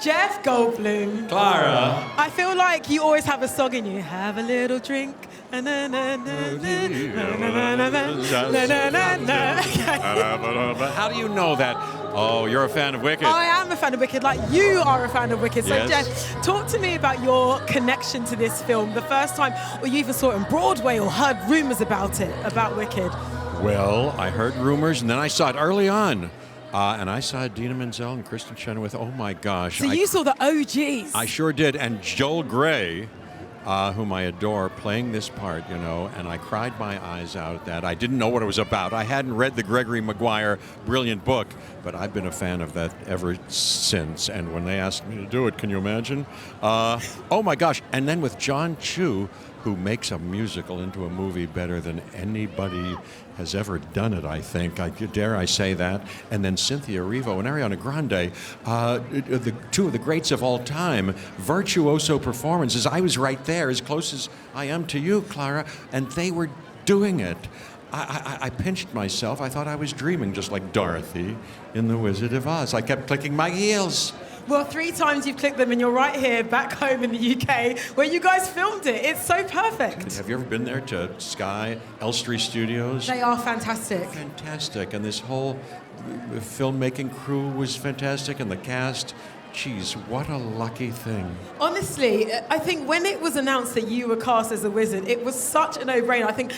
Jeff Goldblum. Clara. I feel like you always have a song in you. Have a little drink. Na, na, na, na, na, na, na, na, na, na, na. How do you know that? Oh, you're a fan of Wicked. I am a fan of Wicked, like you are a fan of Wicked. So, Yes. Jeff, talk to me about your connection to this film. The first time, or you even saw it on Broadway or heard rumors about it, about Wicked. Well, I heard rumors, and then I saw it early on. And I saw Idina Menzel and Kristen Chenoweth. Oh, my gosh. So you saw the OGs. I sure did. And Joel Grey, whom I adore, playing this part, you know, and I cried my eyes out at that. I didn't know what it was about. I hadn't read the Gregory Maguire brilliant book, but I've been a fan of that ever since. And when they asked me to do it, can you imagine? Oh, my gosh. And then with John Chu, who makes a musical into a movie better than anybody has ever done it, I think. Dare I say that? And then Cynthia Erivo and Ariana Grande, the two of the greats of all time, virtuoso performances. I was right there, as close as I am to you, Clara, and they were doing it. I pinched myself. I thought I was dreaming, just like Dorothy in The Wizard of Oz. I kept clicking my heels. Well, 3 times you've clicked them and you're right here back home in the UK where you guys filmed it. It's so perfect. Have you ever been there to Sky Elstree Studios? They are fantastic. Fantastic. And this whole filmmaking crew was fantastic, and the cast. Geez, what a lucky thing. Honestly, I think when it was announced that you were cast as a wizard, it was such a no-brainer. I think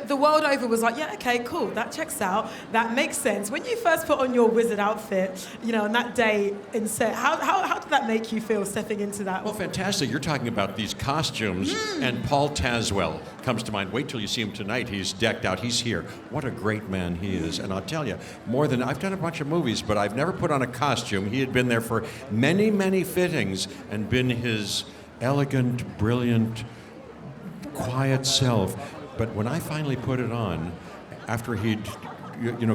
the world over was like, yeah, okay, cool, that checks out, that makes sense. When you first put on your wizard outfit, you know, on that day in set, how did that make you feel stepping into that? Well, fantastic. You're talking about these costumes, and Paul Tazwell comes to mind. Wait till you see him tonight. He's decked out. He's here. What a great man he is. And I'll tell you, I've done a bunch of movies, but I've never put on a costume. He had been there for many, many fittings and been his elegant, brilliant, quiet self. But when I finally put it on, after he'd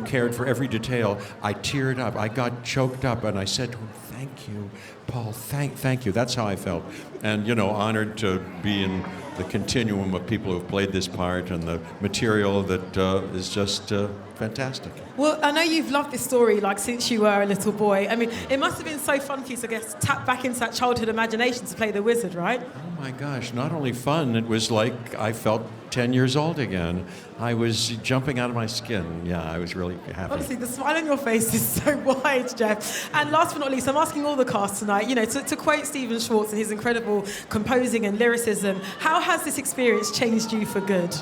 cared for every detail, I teared up. I got choked up, and I said to him, "Thank you, Paul. Thank you." That's how I felt, and honored to be in the continuum of people who've played this part and the material that is just fantastic. Well, I know you've loved this story since you were a little boy. I mean, it must have been so fun for you to tap back into that childhood imagination to play the wizard, right? Oh my gosh, not only fun, it was like I felt 10 years old again. I was jumping out of my skin. Yeah, I was really happy. Honestly, the smile on your face is so wide, Jeff. And last but not least, I'm asking all the cast tonight, to quote Stephen Schwartz and his incredible composing and lyricism, how has this experience changed you for good?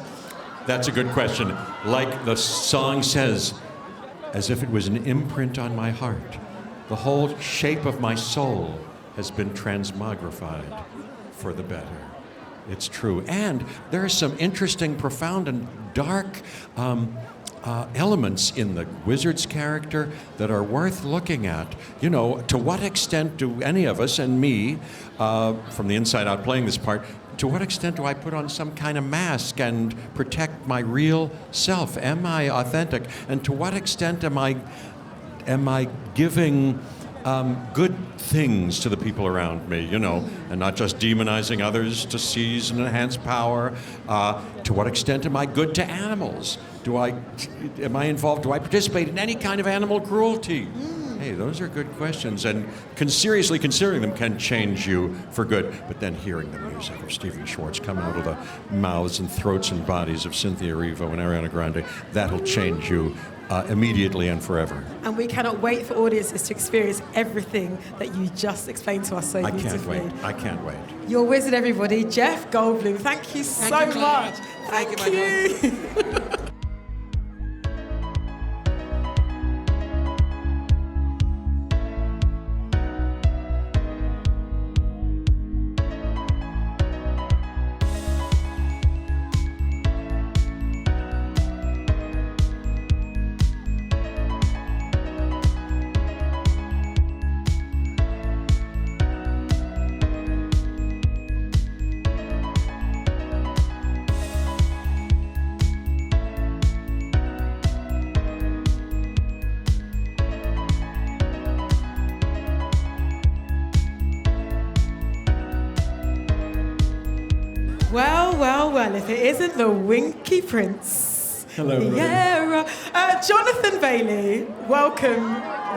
That's a good question. Like the song says, as if it was an imprint on my heart, the whole shape of my soul has been transmogrified for the better. It's true. And there are some interesting, profound, and dark elements in the wizard's character that are worth looking at. To what extent do any of us, and me, from the inside out playing this part, to what extent do I put on some kind of mask and protect my real self? Am I authentic? And to what extent am I giving good things to the people around me, and not just demonizing others to seize and enhance power? To what extent am I good to animals? Am I involved? Do I participate in any kind of animal cruelty? Hey, those are good questions, and seriously considering them can change you for good. But then hearing the music of Stephen Schwartz come out of the mouths and throats and bodies of Cynthia Erivo and Ariana Grande, that'll change you immediately and forever. And we cannot wait for audiences to experience everything that you just explained to us so beautifully. I can't wait. Your wizard, everybody, Jeff Goldblum. Thank you so much. Thank you. Well, if it isn't the Winky Prince. Hello, Fiyero. Jonathan Bailey, welcome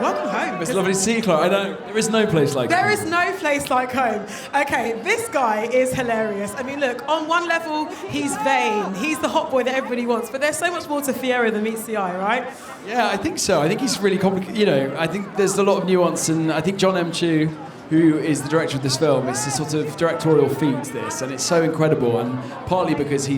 Welcome home. It's lovely to see you, Clara. I know there is no place like There home. is no place like home. Okay, this guy is hilarious. I mean, look, on one level, he's vain. He's the hot boy that everybody wants. But there's so much more to Fiyero than meets the eye, right? Yeah, I think so. I think he's really complicated. You know, I think there's a lot of nuance, and I think John M. Chu, who is the director of this film, it's a sort of directorial feat, this, and it's so incredible, and partly because he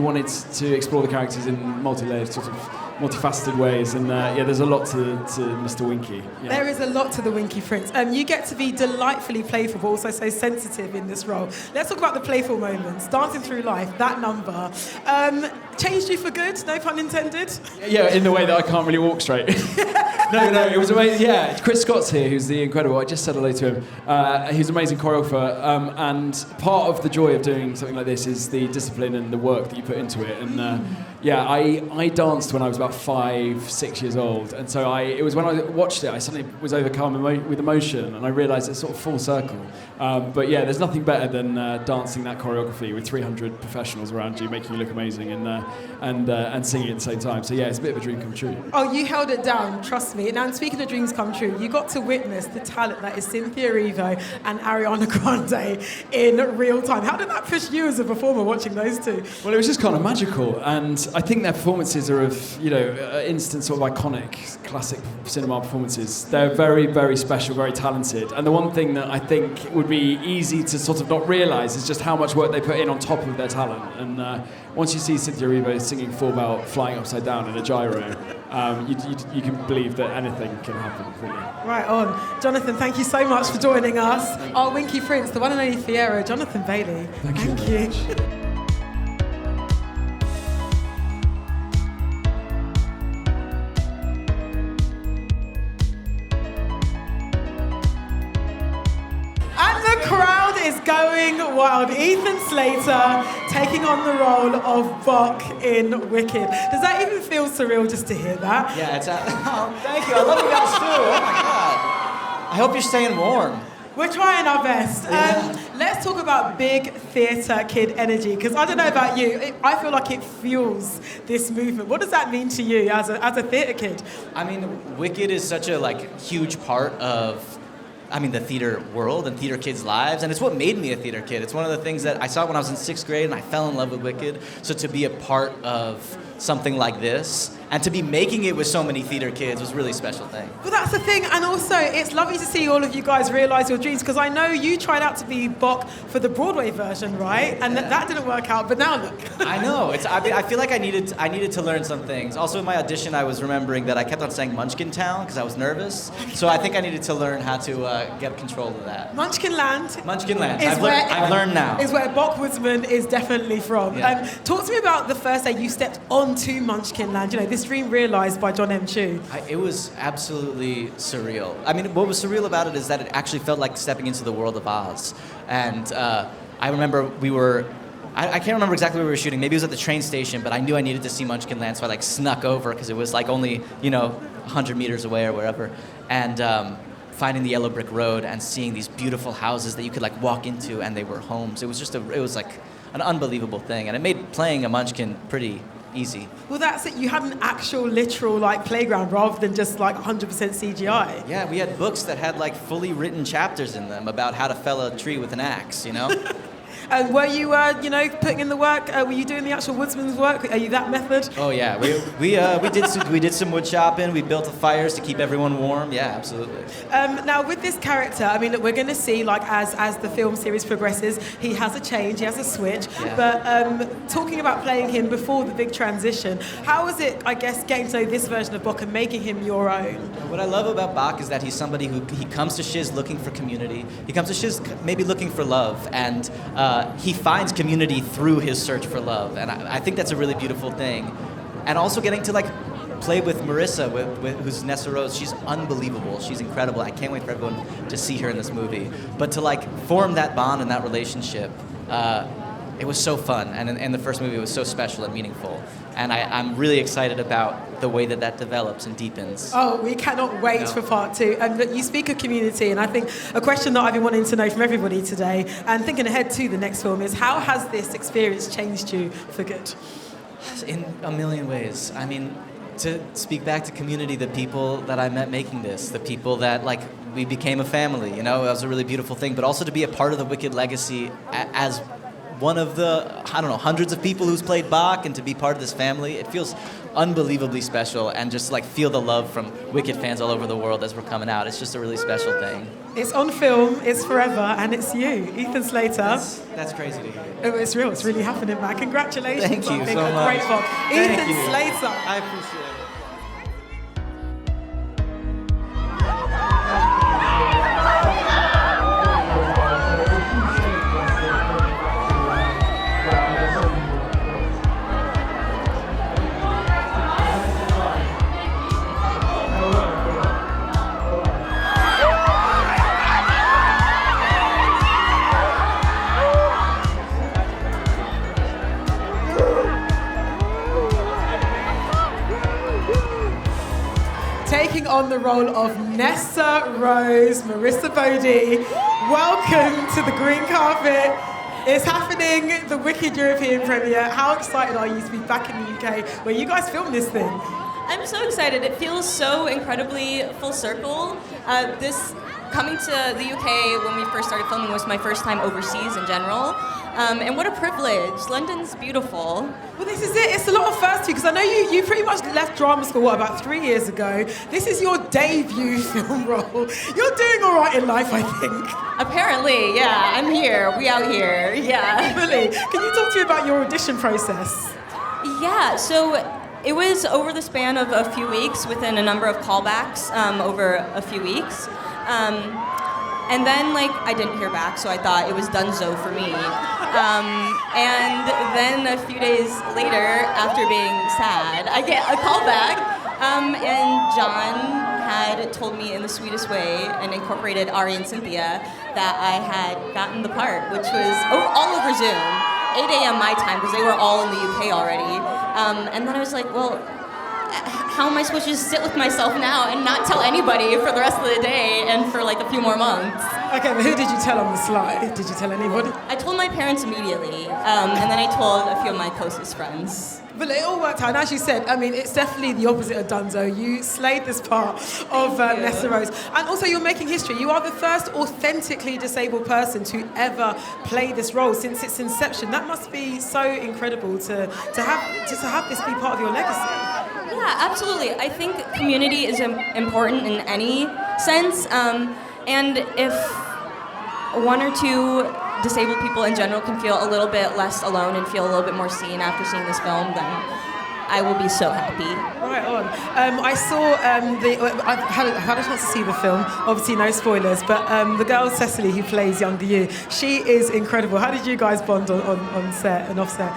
wanted to explore the characters in multi-layered, sort of multifaceted ways, and there's a lot to Mr. Winky. Yeah. There is a lot to the Winky Prince. You get to be delightfully playful, but also so sensitive in this role. Let's talk about the playful moments. Dancing Through Life, that number. Changed you for good, no pun intended? Yeah, in the way that I can't really walk straight. No, it was amazing. Yeah, Chris Scott's here, who's the incredible, I just said hello to him. He's an amazing choreographer, and part of the joy of doing something like this is the discipline and the work that you put into it. And I danced when I was about 5-6 years old, and so it was when I watched it, I suddenly was overcome with emotion, and I realised it's sort of full circle. But yeah, there's nothing better than dancing that choreography with 300 professionals around you, making you look amazing, and singing at the same time. So yeah, it's a bit of a dream come true. Oh, you held it down, trust me. Now, speaking of dreams come true, you got to witness the talent that is Cynthia Erivo and Ariana Grande in real time. How did that push you as a performer watching those two? Well, it was just kind of magical, and I think their performances are of, instant sort of iconic, classic cinema performances. They're very, very special, very talented, and the one thing that I think would be easy to sort of not realise is just how much work they put in on top of their talent. And once you see Cynthia Erivo singing Full Belt flying upside down in a gyro, you can believe that anything can happen, really. Right on. Jonathan, thank you so much for joining us. Our Winky Prince, the one and only Fiyero, Jonathan Bailey. Thank you. And the crowd is going wild. Ethan Slater taking on the role of Bok in Wicked. Does that even feel surreal just to hear that? Yeah, thank you. I love you guys too. Oh my God. I hope you're staying warm. We're trying our best. Let's talk about big theatre kid energy, because I don't know about you, I feel like it fuels this movement. What does that mean to you as a theatre kid? I mean, Wicked is such a huge part of the theater world and theater kids' lives, and it's what made me a theater kid. It's one of the things that I saw when I was in 6th grade, and I fell in love with Wicked. So to be a part of something like this, and to be making it with so many theater kids was a really special thing. Well, that's the thing, and also it's lovely to see all of you guys realise your dreams, because I know you tried out to be Bok for the Broadway version, right? And that didn't work out, but now look. I know. I feel like I needed to learn some things. Also, in my audition, I was remembering that I kept on saying Munchkin Town because I was nervous. So I think I needed to learn how to get control of that. Munchkin Land. I've learned now. Is where Bok Woodsman is definitely from. Yeah. Talk to me about the first day you stepped onto Munchkin Land. This dream realised by John M. Chu. It was absolutely surreal. I mean, what was surreal about it is that it actually felt like stepping into the world of Oz. And I remember I can't remember exactly where we were shooting. Maybe it was at the train station, but I knew I needed to see Munchkin Land, so I snuck over because it was only 100 meters away or wherever. And finding the yellow brick road and seeing these beautiful houses that you could walk into, and they were homes. It was an unbelievable thing, and it made playing a Munchkin pretty easy. Well, that's it. You had an actual, literal, playground rather than just 100% CGI. Yeah, we had books that had fully written chapters in them about how to fell a tree with an axe. Were you, putting in the work? Were you doing the actual woodsman's work? Are you that method? Oh yeah, we did some wood chopping. We built the fires to keep everyone warm. Yeah, absolutely. Now with this character, look, we're going to see as the film series progresses, he has a change, he has a switch. Yeah. But talking about playing him before the big transition, how was it, I guess, getting to know this version of Bok and making him your own? What I love about Bok is that he's somebody he comes to Shiz looking for community. He comes to Shiz maybe looking for love, and he finds community through his search for love, and I think that's a really beautiful thing. And also getting to play with Marissa, who's Nessarose. She's unbelievable. She's incredible. I can't wait for everyone to see her in this movie. But to form that bond and that relationship, it was so fun. And in the first movie, it was so special and meaningful. And I'm really excited about the way that develops and deepens. Oh, we cannot wait for part 2. And you speak of community, and I think a question that I've been wanting to know from everybody today, and thinking ahead to the next film, is how has this experience changed you for good? In a million ways. I mean, to speak back to community, the people that I met making this, the people that like we became a family. You know, it was a really beautiful thing. But also to be a part of the Wicked legacy as one of the, I don't know, hundreds of people who's played Bach, and to be part of this family, it feels unbelievably special, and just like feel the love from Wicked fans all over the world as we're coming out. It's just a really special thing. It's on film, it's forever, and it's you, Ethan Slater. That's crazy to hear. Oh, it's real, it's really happening, man. Congratulations Thank you on being so a much. great Bach. Thank Ethan you. Slater. I appreciate it. Taking on the role of Nessarose, Marissa Bode. Welcome to the green carpet. It's happening, the Wicked European premiere. How excited are you to be back in the UK where you guys filmed this thing? I'm so excited. It feels so incredibly full circle. This coming to the UK when we first started filming was my first time overseas in general. And what a privilege. London's beautiful. Well, this is it. It's a lot of firsts because I know you pretty much left drama school, about 3 years ago. This is your debut film role. You're doing all right in life, I think. Apparently, yeah. I'm here. We out here. Yeah. Really? Can you talk to me about your audition process? Yeah, so it was over the span of a few weeks, within a number of callbacks over a few weeks. And then, like, I didn't hear back, so I thought it was donezo for me. And then a few days later, after being sad, I get a call back, and John had told me in the sweetest way and incorporated Ari and Cynthia that I had gotten the part, which was all over Zoom, 8 a.m. my time, because they were all in the UK already. And then I was like, well, how am I supposed to just sit with myself now and not tell anybody for the rest of the day and for like a few more months? Okay, but who did you tell on the slide? Did you tell anybody? I told my parents immediately, and then I told a few of my closest friends. But it all worked out. And as you said, I mean, it's definitely the opposite of donezo. You slayed this part of Nessarose. And also, you're making history. You are the first authentically disabled person to ever play this role since its inception. That must be so incredible to have this be part of your legacy. Yeah, absolutely. I think community is important in any sense. And if one or two disabled people in general can feel a little bit less alone and feel a little bit more seen after seeing this film, then I will be so happy. Right on. I saw I've had a chance to see the film. Obviously, no spoilers. But the girl Cecily, who plays younger you, she is incredible. How did you guys bond on set and off set?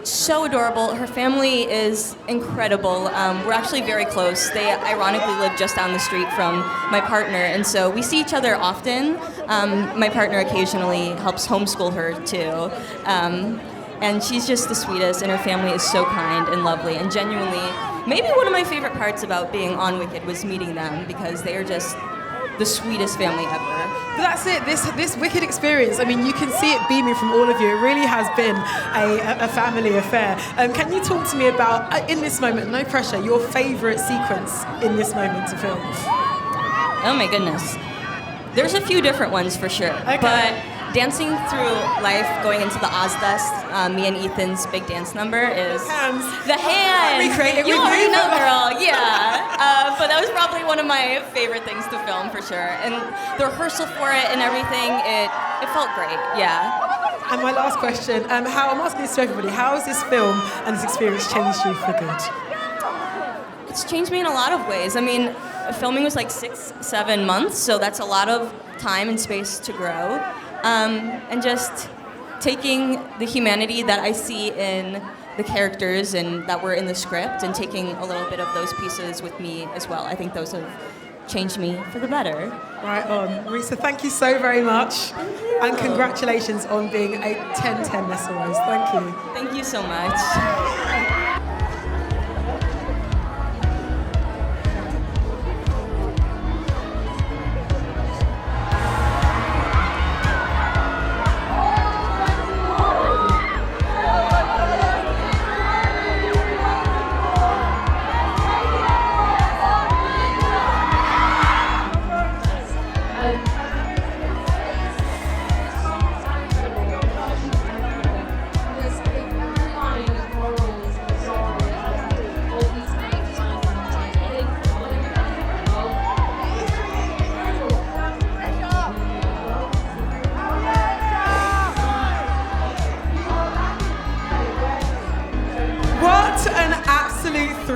So adorable. Her family is incredible. We're actually very close. They ironically live just down the street from my partner, and so we see each other often. My partner occasionally helps homeschool her too. And she's just the sweetest, and her family is so kind and lovely, and genuinely, maybe one of my favorite parts about being on Wicked was meeting them, because they are just the sweetest family ever. But that's it, this Wicked experience, I mean, you can see it beaming from all of you. It really has been a family affair. Can you talk to me about, in this moment, no pressure, your favourite sequence in this moment to film? Oh my goodness. There's a few different ones for sure. Okay. But dancing through life, going into the Ozfest, me and Ethan's big dance number is Hands. the hands. Recreate it You with already you. know, girl. Yeah. But that was probably one of my favorite things to film for sure. And the rehearsal for it and everything, it felt great. Yeah. And my last question, I'm asking this to everybody, how has this film and this experience changed you for good? It's changed me in a lot of ways. I mean, filming was like 6-7 months, so that's a lot of time and space to grow. And just taking the humanity that I see in the characters and that were in the script and taking a little bit of those pieces with me as well. I think those have changed me for the better. Right on. Marissa, thank you so very much. And congratulations on being a 10/10 Nessarose. Thank you. Thank you so much.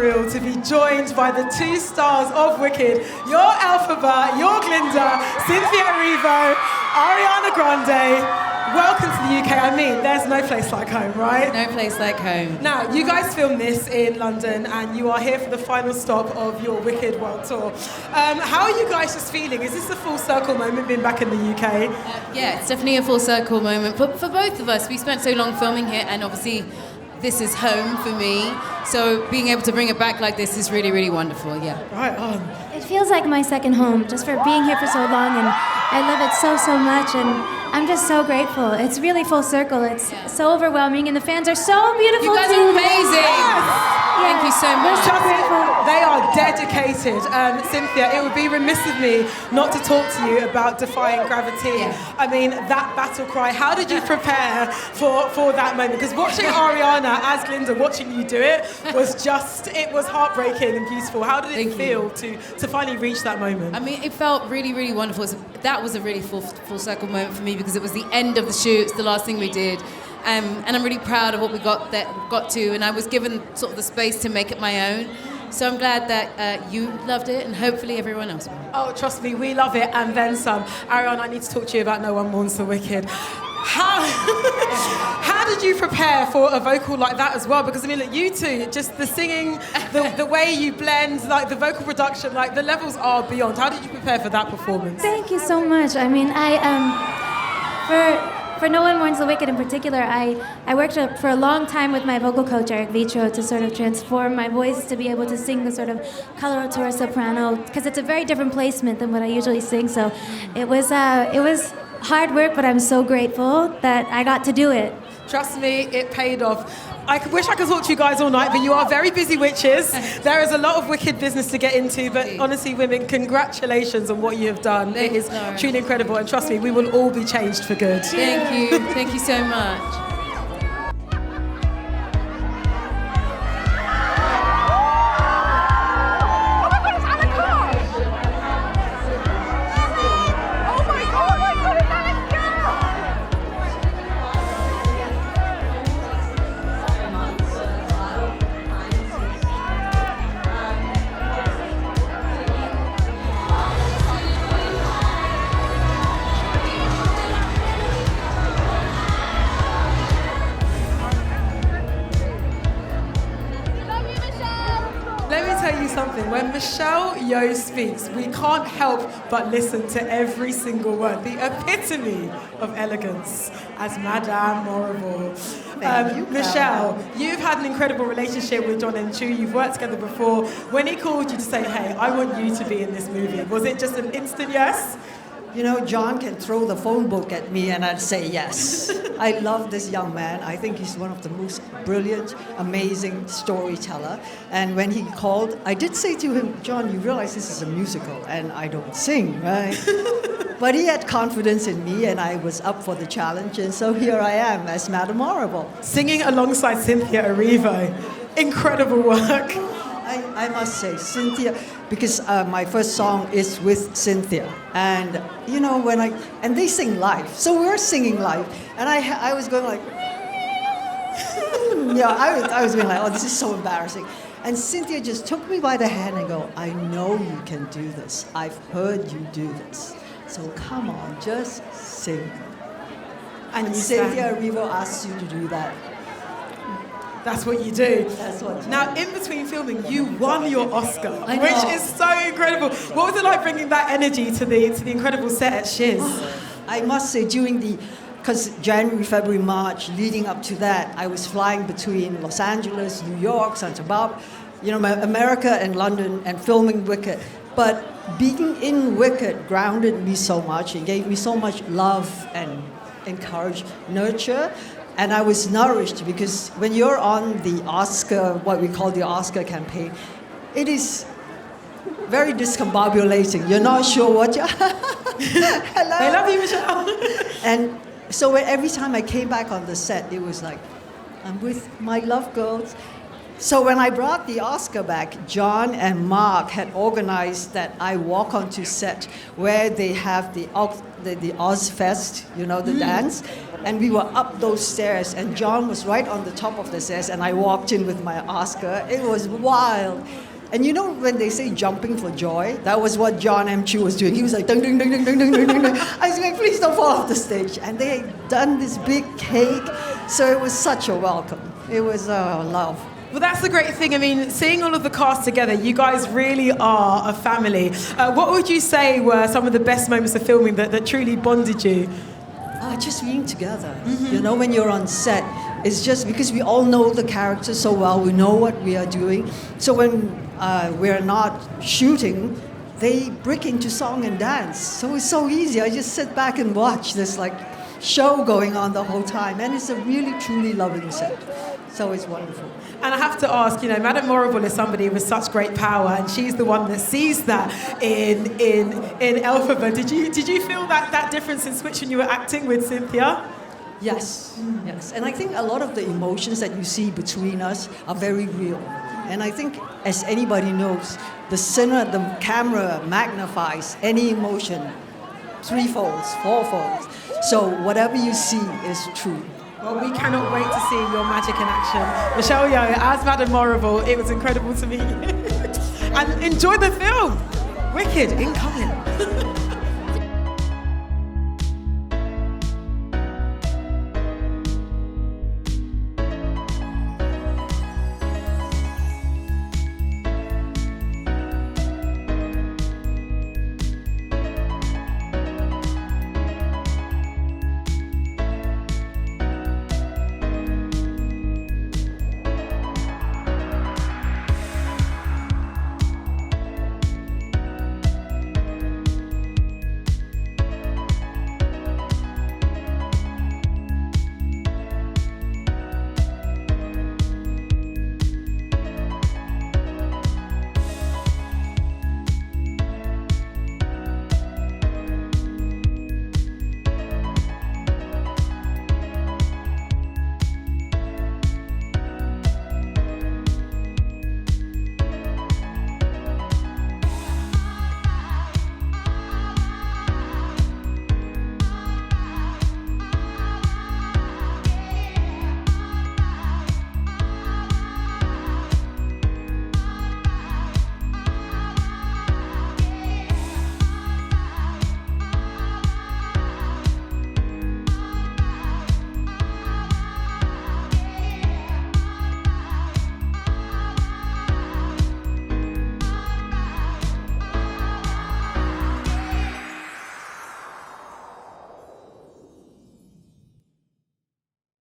thrilled to be joined by the two stars of Wicked, your Elphaba, your Glinda, Cynthia Erivo, Ariana Grande. Welcome to the UK. I mean, there's no place like home, right? No place like home. Now, you guys filmed this in London and you are here for the final stop of your Wicked World Tour. How are you guys just feeling? Is this a full circle moment being back in the UK? Yeah, it's definitely a full circle moment. But for both of us, we spent so long filming here, and obviously this is home for me. So being able to bring it back like this is really, really wonderful, yeah. Right on. It feels like my second home, just for being here for so long, and I love it so much, and I'm just so grateful. It's really full circle. It's so overwhelming, and the fans are so beautiful. You guys too. are amazing. Thank you so much. We're so grateful. They are dedicated. Cynthia, it would be remiss of me not to talk to you about Defying Gravity. Yeah. I mean, that battle cry, how did you prepare for that moment? Because watching Ariana as Glinda, watching you do it, it was heartbreaking and beautiful. How did it feel to finally reach that moment? I mean, it felt really, really wonderful. That was a really full circle moment for me because it was the end of the shoot. It's the last thing we did. And I'm really proud of what we got to, and I was given sort of the space to make it my own. So I'm glad that you loved it, and hopefully everyone else will. Oh, trust me, we love it, and then some. Ariana, I need to talk to you about No One Mourns the Wicked. How did you prepare for a vocal like that as well? Because I mean, look, you two, just the singing, the way you blend, like the vocal production, like the levels are beyond. How did you prepare for that performance? Thank you so much. I mean, for No One Mourns the Wicked in particular, I worked for a long time with my vocal coach, Eric Vitro, to sort of transform my voice to be able to sing the sort of coloratura soprano, because it's a very different placement than what I usually sing. So it was hard work, but I'm so grateful that I got to do it. Trust me, it paid off. I wish I could talk to you guys all night, but you are very busy witches. There is a lot of Wicked business to get into, but honestly, women, congratulations on what you have done. It is truly incredible, and trust me, we will all be changed for good. Thank you. Thank you so much. When Michelle Yeoh speaks, we can't help but listen to every single word. The epitome of elegance as Madame Morrible. Michelle, you've had an incredible relationship with John and Chu. You've worked together before. When he called you to say, hey, I want you to be in this movie, was it just an instant yes? You know, John can throw the phone book at me and I'd say yes. I love this young man. I think he's one of the most brilliant, amazing storyteller. And when he called, I did say to him, John, you realize this is a musical and I don't sing, right? But he had confidence in me and I was up for the challenge. And so here I am as Madame Morrible. Singing alongside Cynthia Erivo. Incredible work. I must say, Cynthia, because my first song is with Cynthia, and you know and they sing live, so we're singing live, and I was going like, I was going like, oh, this is so embarrassing, and Cynthia just took me by the hand and go, I know you can do this. I've heard you do this, so come on, just sing. And Cynthia Erivo asks you to do that. That's what you do. That's what you now, in between filming, you won your Oscar, which is so incredible. What was it like bringing that energy to the incredible set at Shiz? I must say, because January, February, March, leading up to that, I was flying between Los Angeles, New York, Santa Barbara, America and London, and filming Wicked. But being in Wicked grounded me so much. It gave me so much love and encouragement, nurture. And I was nourished because when you're on the Oscar, what we call the Oscar campaign, it is very discombobulating. You're not sure what you're... Hello. I love you, Michelle. And so every time I came back on the set, it was like, I'm with my love girls. So when I brought the Oscar back, John and Mark had organized that I walk onto set where they have the Ozfest, the dance, and we were up those stairs, and John was right on the top of the stairs, and I walked in with my Oscar. It was wild. And when they say jumping for joy, that was what John M. Chu was doing. He was like, ding, ding, ding, ding, ding, ding, ding, ding. I was like, please don't fall off the stage. And they had done this big cake, so it was such a welcome. It was love. Well, that's the great thing. I mean, seeing all of the cast together, you guys really are a family. What would you say were some of the best moments of filming that truly bonded you? Just being together. When you're on set, it's just because we all know the characters so well, we know what we are doing. So when we're not shooting, they break into song and dance. So it's so easy. I just sit back and watch this show going on the whole time. And it's a really, truly loving set. So it's wonderful. And I have to ask, Madame Morrible is somebody with such great power, and she's the one that sees that in Elphaba. Did you feel that difference in Switch when you were acting with Cynthia? Yes. And I think a lot of the emotions that you see between us are very real. And I think, as anybody knows, the camera magnifies any emotion 3-folds, 4-folds. So whatever you see is true. Well, we cannot wait to see your magic in action. Michelle Yeoh, as Madame Morrible, it was incredible to meet you. And enjoy the film. Wicked, incoming.